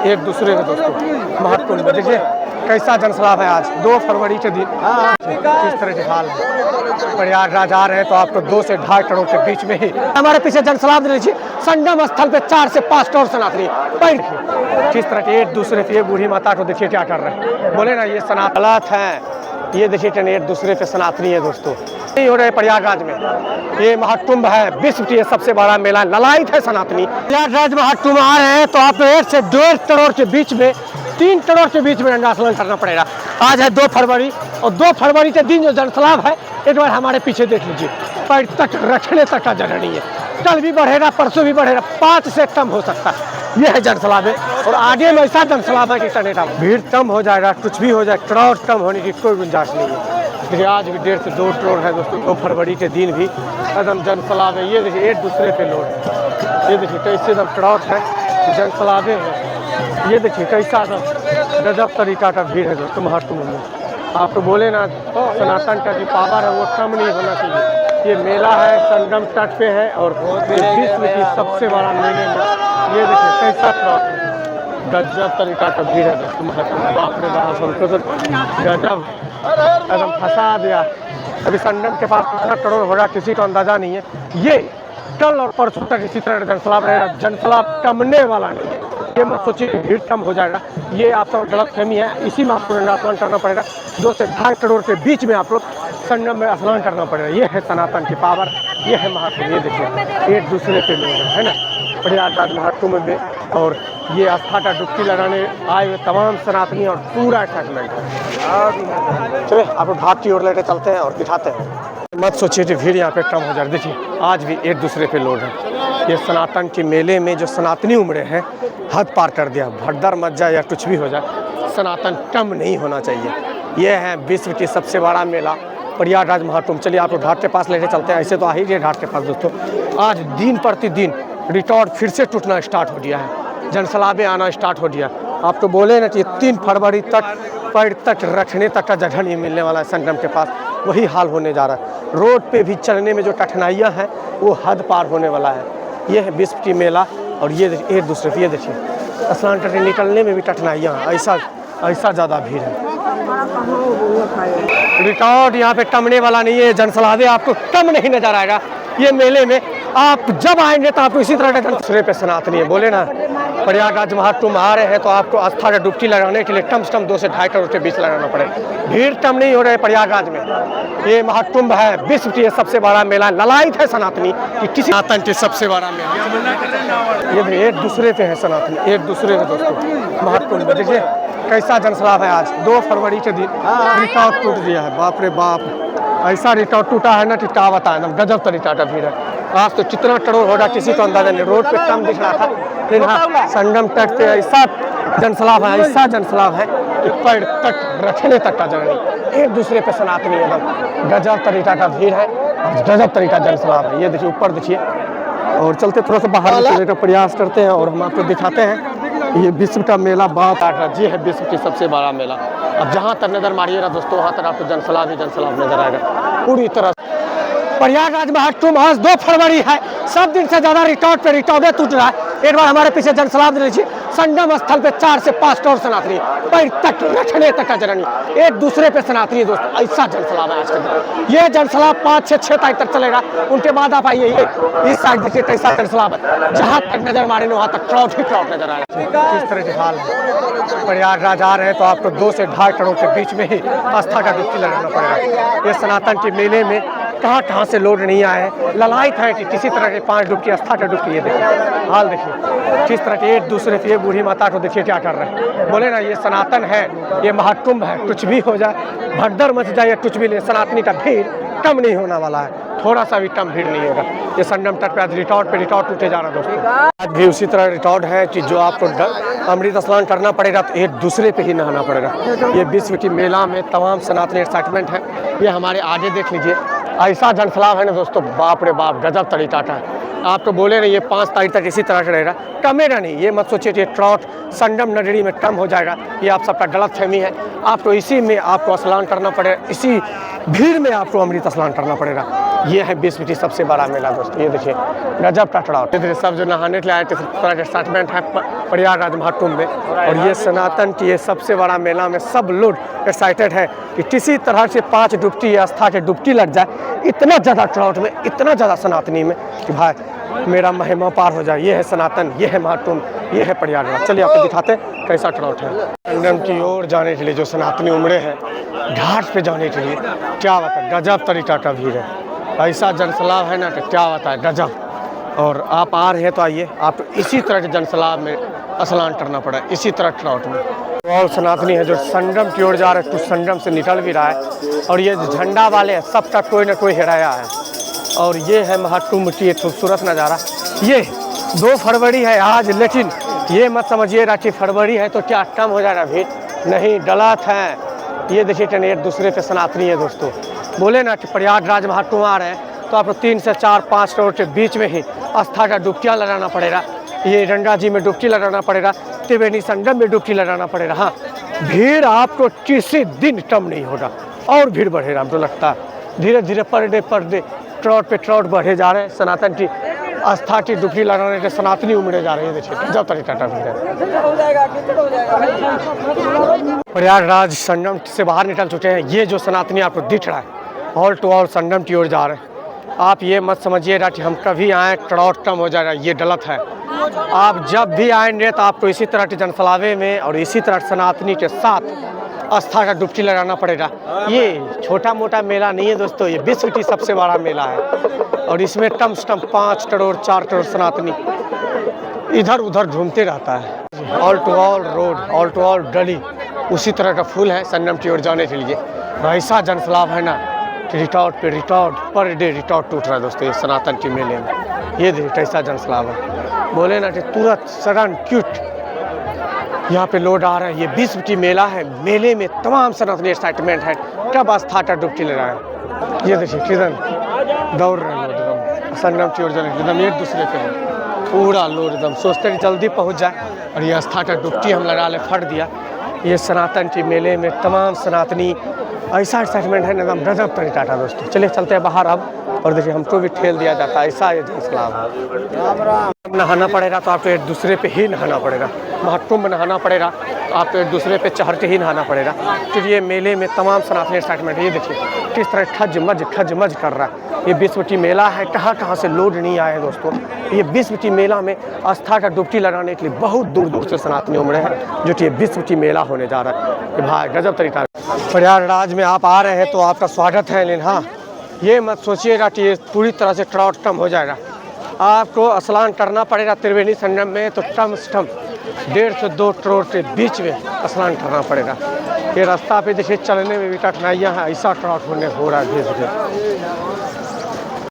एक दूसरे में दोस्तों महत्वपूर्ण देखिए कैसा जनसलाब है आज 2 फरवरी के दिन किस तरह के हाल है। प्रयागराज आ रहे हैं तो आपको 2 से 2.5 करोड़ के बीच में ही हमारे पीछे जनसलाब दे लीजिए। संगम स्थल पे 4 से 5 करोड़ सनातनी किस तरह के एक दूसरे पे बूढ़ी माता को देखिए क्या कर रहे हैं। बोले ना ये सनातन है, ये देखिए एक दूसरे पे सनातनी है दोस्तों। नहीं हो रहे प्रयागराज में ये महाकुंभ है, विश्व की सबसे बड़ा मेला ललायत है सनातनी। प्रयागराज महाकुंभ आ रहे हैं तो आप 1 से 1.5 करोड़ के बीच में 3 करोड़ के बीच में गंगा स्नान करना पड़ेगा। आज है 2 फरवरी और 2 फरवरी के दिन जो जनसलाब है एक बार हमारे पीछे देख लीजिए। पैर तक रखने तक का जगह नहीं है। कल भी बढ़ेगा, परसों भी बढ़ेगा, 5 से कम हो सकता है। यह है जनसलाब है और आगे में ऐसा जनसलाब है कि भीड़ कम हो जाएगा, कुछ भी हो जाए, क्राउड कम होने की कोई गुंजाइश नहीं है। देखिए आज भी 1.5 से 2 करोड़ है दोस्तों। 2 फरवरी के दिन भी एकदम जनसलाब है। ये देखिए एक दूसरे पे लोड है। ये देखिए कैसे एकदम क्राउड है, जनसलाबे है। ये देखिए कैसा गजब तरीका का भीड़ है दोस्तों महाकुंभ में। आप तो बोले ना सनातन का जो पावर है वो कम नहीं होना चाहिए। ये मेला है, संगम तट पे है और विश्व की सबसे बड़ा मेले में ये देखिए कैसा क्राउड है। गजब तरीका का भीड़ है दोस्तों महाकुंभ। बाप रे बाप, हमको तो गजब एकदम फंसा दिया। अभी संगम के पास कितना करोड़ होगा किसी को अंदाजा नहीं है। ये कल और परसों तक इसी तरह जनसलाब रहेगा। जनसलाब कमने वाला नहीं है। ये मत सोचिए भीड़ कम हो जाएगा, ये आप सब गलतफहमी है। इसी में आपको गंगा स्नान करना पड़ेगा। 2 से 2.5 करोड़ के बीच में आप लोग संगम में स्नान करना पड़ेगा। ये है सनातन की पावर, ये है महाकुंभ। ये देखिए एक दूसरे पे लोग है ना प्रयागराज महाकुंभ में। और ये आस्था का डुबकी लगाने आए हुए तमाम सनातनी और पूरा एक्साइटमेंट है। चलिए आपको घाट की ओर लेकर चलते हैं और दिखाते हैं। मत सोचिए कि भीड़ यहाँ पे कम हो जाए। देखिए आज भी एक दूसरे पे लोड है। ये सनातन के मेले में जो सनातनी उमड़े हैं हद पार कर दिया। भगदड़ मच जाए या कुछ भी हो जाए, सनातन कम नहीं होना चाहिए। ये है विश्व की सबसे बड़ा मेला प्रयागराज महाकुंभ। चलिए आपको घाट के पास लेके चलते हैं। ऐसे तो आ ही गए घाट के पास दोस्तों। आज दिन प्रतिदिन रिकॉर्ड फिर से टूटना स्टार्ट हो गया है। जनसलाबे आना स्टार्ट हो गया। आप तो बोले ना कि 3 फरवरी तक पैर तक रखने तक का जगह नहीं मिलने वाला है संगम के पास, वही हाल होने जा रहा है। रोड पे भी चलने में जो कठिनाइयाँ हैं वो हद पार होने वाला है। ये है विश्व की मेला और ये एक दूसरे पे ये देखिए स्नान करके निकलने में भी कठिनाइयाँ हैं। ऐसा ज़्यादा भीड़ है। रिकॉर्ड यहाँ पे टमने वाला नहीं है। जनसलाबे आपको कम नहीं नजर आएगा। ये मेले में आप जब आएंगे तो आपको इसी तरह का दूसरे पे सनातनी है। बोले ना प्रयागराज महाकुंभ आ रहे हैं तो आपको आस्था का डुबकी लगाने के लिए कम से कम 2 से 2.5 करोड़ के बीच लगाना पड़ेगा। भीड़ कम नहीं हो रही है प्रयागराज में। ये महाकुंभ है, विश्व की सबसे बड़ा मेला ललायत है सनातनी कि किसी सनातन की सबसे बड़ा मेला। ये भी एक दूसरे पे है सनातनी, एक दूसरे में दोस्तों महाकुंभ। देखिए कैसा जनसलाब है आज 2 फरवरी के दिन रिकॉर्ड टूट दिया है। बाप रे बाप, ऐसा रिकॉर्ड टूटा है ना कि क्या बताएं, गजब तरीका का भीड़ है। आज तो कितना करोड़ होगा किसी को अंदाजा नहीं। रोड पे कम दिख रहा था लेकिन हाँ संगम तट पे ऐसा जनसलाब है, ऐसा जनसलाब है कि पैर तक रखने तक का जगह नहीं। एक दूसरे पे सनातनी एकदम गजब तरीका का भीड़ है, गजब तरीका जनसलाब है। ये देखिए ऊपर देखिए और चलते थोड़ा सा बाहर निकलने का प्रयास करते हैं और हम आपको दिखाते हैं। ये विश्व का मेला बाप ये है विश्व की सबसे बड़ा मेला। अब जहाँ तक नजर मारिएगा दोस्तों वहाँ तक आपको जनसलाब ही जनसलाब नजर आएगा पूरी तरह। प्रयागराज महाकुंभ आज 2 फरवरी है। सब दिन से ज्यादा रिकॉर्ड पे रिकॉर्ड टूट रहा है। एक बार हमारे पीछे जनसलाब दे लीजिए। संगम स्थल पे 4 से 5 करोड़ सनातनी, पैर तक रखने तक का जगह नहीं। एक दूसरे पे सनातनी दोस्त, ऐसा जनसलाब है आज का। ये जनसलाब 5 से 6 तारीख तक चलेगा। उनके बाद आप आइए इस साइड देखिए कैसा जनसलाब है। जहाँ तक नजर मारे वहाँ तक क्राउड ही क्राउड नजर आएगा। किस तरह के हाल है। प्रयागराज आ रहे हैं तो आपको 2 से 2.5 करोड़ के बीच में ही आस्था का डुबकी लगाना पड़ेगा। ये सनातन के मेले में कहाँ से लोग नहीं आए हैं। ललायत है कि किसी तरह के 5 डुबकी आस्था का डुबकी। ये देखिए हाल देखिए किस तरह के एक दूसरे पे बूढ़ी माता को देखिए क्या कर रहे हैं। बोले ना ये सनातन है, ये महाकुंभ है, कुछ भी हो जाए, भगदड़ मच जाए, कुछ भी नहीं, सनातनी का भीड़ कम नहीं होने वाला है। थोड़ा सा भी कम भीड़ नहीं होगा। ये संगम तट पे आज रिकॉर्ड टूटे जा रहा है दोस्तों। आज भी उसी तरह रिकॉर्ड है कि जो आपको अमृत स्नान करना पड़ेगा तो एक दूसरे पे ही नहाना पड़ेगा। ये विश्व की मेला में तमाम सनातनी एक्साइटमेंट है। ये हमारे आगे देख लीजिए ऐसा जनसलाब है ना दोस्तों, बाप रे बाप गजब तरीका का है। आप तो बोले नहीं ये 5 तारीख तक इसी तरह से रहेगा, कमेगा नहीं। ये मत सोचिए कि ट्रॉट संगम नगरी में कम हो जाएगा, ये आप सबका गलत फहमी है। आपको इसी में आपको स्नान करना पड़ेगा, इसी भीड़ में आपको अमृत स्नान करना पड़ेगा। ये है 20 फीट सबसे बड़ा मेला दोस्तों। ये देखिए गजब का ट्राउट। इधर सब जो नहाने के लिए आए थे पूरा एक्साइटमेंट है प्रयागराज महाकुंभ में। और ये सनातन की ये सबसे बड़ा मेला में सब लोग एक्साइटेड है कि किसी तरह से 5 डुबकी आस्था के डुबकी लग जाए। इतना ज़्यादा ट्राउट में, इतना ज़्यादा सनातनी में कि भाई मेरा महिमा पार हो जाए। ये है सनातन, ये है महाकुंभ, ये है प्रयागराज। चलिए आपको दिखाते कैसा ट्राउट है। संगम की ओर जाने के लिए जो सनातनी उमड़े हैं घाट पे जाने के लिए, क्या बताए गजब तरीका का भीड़ है। ऐसा जनसलाब है ना कि क्या बताए गजब। और आप आ रहे हैं तो आइए, आपको इसी तरह के जनसलाब में स्नान करना पड़ा, इसी तरह ट्राउट में। और सनातनी है जो संगम की ओर जा रहे हैं, कुछ संगम से निकल भी रहा है। और ये झंडा वाले हैं, सबका कोई ना कोई हेराया है। और ये है महाकुंभ की एक खूबसूरत नज़ारा। ये 2 फरवरी है आज, लेकिन ये मत समझिएगा कि फरवरी है तो क्या कम हो जाएगा भीड़, नहीं, गलत है। ये देखिए कि एक दूसरे पे सनातनी है दोस्तों। बोले ना कि प्रयागराज महाकुंभ आ रहे हैं तो आपको 3 से 4-5 करोड़ के बीच में ही आस्था का डुबकियाँ लगाना पड़ेगा। ये गंगा जी में डुबकी लगाना पड़ेगा, त्रिवेणी संगम में डुबकी लगाना पड़ेगा। हाँ, भीड़ आपको किसी दिन कम नहीं होगा और भीड़ बढ़ेगा। हमको लगता है धीरे धीरे पर डे ट्राउट पे ट्राउट बढ़े जा रहे हैं। सनातन की आस्था की डुबकी लगाने के सनातनी उमड़े जा रहे हैं। देखिए जब तरीका का भीड़ है। प्रयागराज संगम से बाहर निकल चुके हैं। ये जो सनातनी आपको दिख रहा है ऑल टू ऑल संगम की ओर जा रहे हैं। आप ये मत समझिएगा कि हम कभी आए ट्राउट कम हो जाएगा, ये गलत है। आप जब भी आएंगे तो आपको इसी तरह के जनसलावे में और इसी तरह सनातनी के साथ आस्था का डुबकी लगाना पड़ेगा। ये छोटा मोटा मेला नहीं है दोस्तों, ये विश्व की सबसे बड़ा मेला है। और इसमें कम से कम 5 करोड़ 4 करोड़ सनातनी इधर उधर घूमते रहता है। All to all road, all to all गली उसी तरह का फूल है संगम की ओर जाने के लिए। ऐसा जनसलाब है ना, रिकॉर्ड पे रिकॉर्ड, पर डे रिकॉर्ड टूट रहा है दोस्तों ये सनातन के मेले में। ये देखिए कैसा जनसलाब है। बोले ना कि तुरंत सडन क्यूट यहाँ पे लोड आ रहा है। ये विश्व की मेला है, मेले में तमाम सनातनी एक्साइटमेंट है। कब आस्था का डुबकी लगा है। ये देखिए किधर दौड़ रहे हैं लोग एकदम संगम की ओर जाने, एकदम एक दूसरे पे पूरा लोड एकदम सोचते कि जल्दी पहुँच जाए। और ये आस्था का डुबकी हम लगा ले फट दिया। ये सनातन के मेले में तमाम सनातनी ऐसा एक्साइटमेंट है एकदम गजब तरीका था दोस्तों। चलिए चलते हैं बाहर अब। और देखिए हमको भी ठेल दिया जाता है, ऐसा ये जनसलाब है। नहाना पड़ेगा तो आपको एक दूसरे पे ही नहाना पड़ेगा। महाकुंभ में नहाना पड़ेगा तो आपको एक दूसरे पे चढ़ के ही नहाना पड़ेगा। तो ये मेले में तमाम सनातनी एक्साइटमेंट है। ये देखिए किस तरह खज मज कर रहा है। ये विश्व की मेला है, कहाँ से लोग नहीं आए हैं दोस्तों। ये विश्व की मेला में आस्था का डुबकी लगाने के लिए बहुत दूर दूर से सनातनी उमड़े हैं, जो कि ये विश्व की मेला होने जा रहा है। ये भाई गजब तरीका। प्रयागराज में आप आ रहे हैं तो आपका स्वागत है, लेकिन हाँ ये मत सोचिएगा कि ये पूरी तरह से ट्राउट कम हो जाएगा। आपको स्नान करना पड़ेगा त्रिवेणी संगम में, तो कम से कम 1.5 से 2 करोड़ के बीच में स्नान करना पड़ेगा। ये रास्ता पे देखिए चलने में भी कठिनाइयाँ हैं, ऐसा ट्राउट होने हो रहा है धीरे धीरे।